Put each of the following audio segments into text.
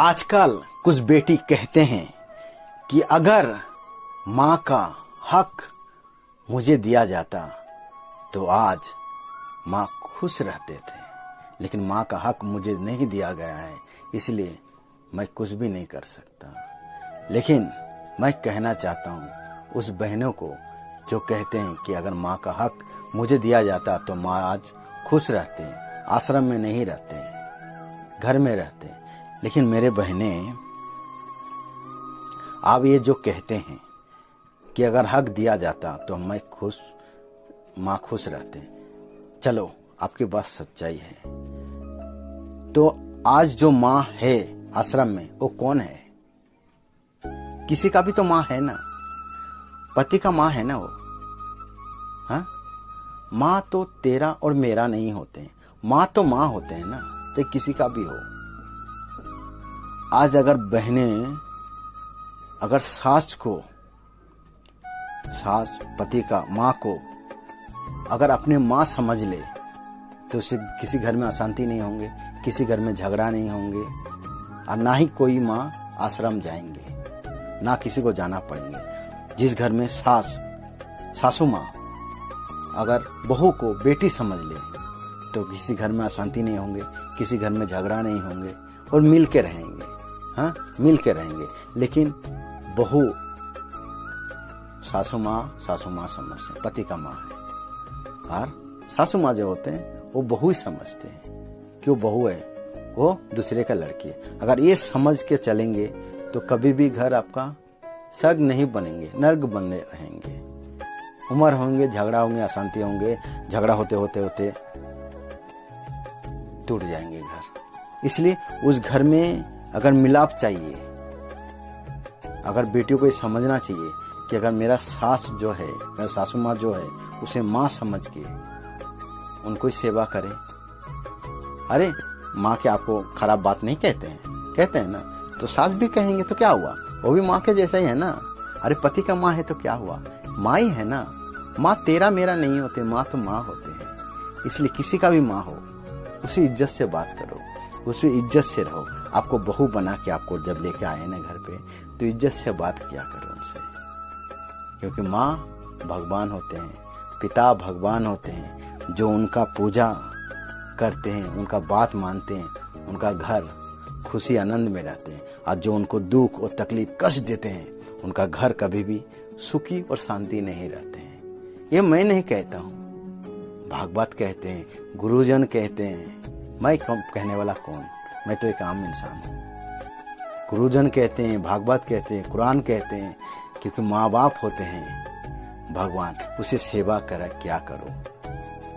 आजकल कुछ बेटी कहते हैं कि अगर माँ का हक मुझे दिया जाता तो आज माँ खुश रहते थे, लेकिन माँ का हक मुझे नहीं दिया गया है, इसलिए मैं कुछ भी नहीं कर सकता। लेकिन मैं कहना चाहता हूँ उस बहनों को जो कहते हैं कि अगर माँ का हक मुझे दिया जाता तो माँ आज खुश रहते हैं, आश्रम में नहीं रहते हैं, घर में रहते हैं। लेकिन मेरे बहनें, आप ये जो कहते हैं कि अगर हक दिया जाता तो मैं खुश, माँ खुश रहते, चलो आपकी बात सच्चाई है। तो आज जो माँ है आश्रम में वो कौन है? किसी का भी तो माँ है ना, पति का माँ है ना वो। हाँ, माँ तो तेरा और मेरा नहीं होते हैं, माँ तो माँ होते हैं ना, तो किसी का भी हो। आज अगर बहनें, अगर सास पति का माँ को अगर अपने माँ समझ ले तो उससे किसी घर में अशांति नहीं होंगे, किसी घर में झगड़ा नहीं होंगे, और ना ही कोई माँ आश्रम जाएंगे, ना किसी को जाना पड़ेंगे। जिस घर में सासू माँ अगर बहू को बेटी समझ ले तो किसी घर में अशांति नहीं होंगे, किसी घर में झगड़ा नहीं होंगे और मिल के रहेंगे। हाँ, मिल के रहेंगे। लेकिन बहू सासू माँ समझते हैं, पति का माँ है, और सासू माँ जो होते हैं वो बहू ही समझते हैं कि वो बहू है, वो दूसरे का लड़की है। अगर ये समझ के चलेंगे तो कभी भी घर आपका स्वर्ग नहीं बनेंगे, नर्क बने रहेंगे। उम्र होंगे, झगड़ा होंगे, अशांति होंगे, झगड़ा होते होते टूट जाएंगे घर। इसलिए उस घर में अगर मिलाप चाहिए, अगर बेटियों को ये समझना चाहिए कि अगर मेरा सास जो है, मेरा सासू माँ जो है, उसे माँ समझ के उनको ही सेवा करें। अरे माँ के आपको खराब बात नहीं कहते हैं, कहते हैं ना, तो सास भी कहेंगे तो क्या हुआ, वो भी माँ के जैसा ही है ना। अरे पति का माँ है तो क्या हुआ, माँ ही है ना। माँ तेरा मेरा नहीं होते, माँ तो माँ होते हैं। इसलिए किसी का भी माँ हो, उसी इज्जत से बात करो, उसी इज्जत से रहो। आपको बहू बना के आपको जब लेके आए ना घर पे, तो इज्जत से बात किया करो उनसे, क्योंकि माँ भगवान होते हैं, पिता भगवान होते हैं। जो उनका पूजा करते हैं, उनका बात मानते हैं, उनका घर खुशी आनंद में रहते हैं। और जो उनको दुख और तकलीफ कष्ट देते हैं, उनका घर कभी भी सुखी और शांति नहीं रहते हैं। ये मैं नहीं कहता हूँ, भागवत कहते हैं, गुरुजन कहते हैं। मैं कहने वाला कौन, मैं तो एक आम इंसान हूँ। गुरुजन कहते हैं, भागवत कहते हैं, कुरान कहते हैं, क्योंकि माँ बाप होते हैं भगवान, उसे सेवा कर क्या करो।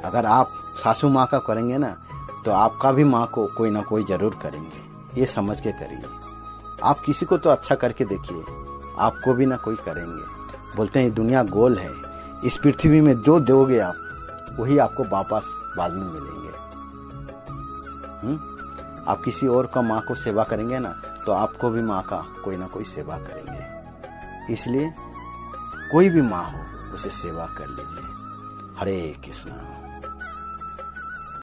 अगर आप सासू माँ का करेंगे ना तो आपका भी माँ को कोई ना कोई जरूर करेंगे, ये समझ के करिए। आप किसी को तो अच्छा करके देखिए, आपको भी ना कोई करेंगे। बोलते हैं दुनिया गोल है, इस पृथ्वी में जो दोगे आप वही आपको वापस बाद में मिलेंगे। आप किसी और का माँ को सेवा करेंगे ना तो आपको भी माँ का कोई ना कोई सेवा करेंगे। इसलिए कोई भी माँ हो उसे सेवा कर लीजिए। हरे कृष्णा।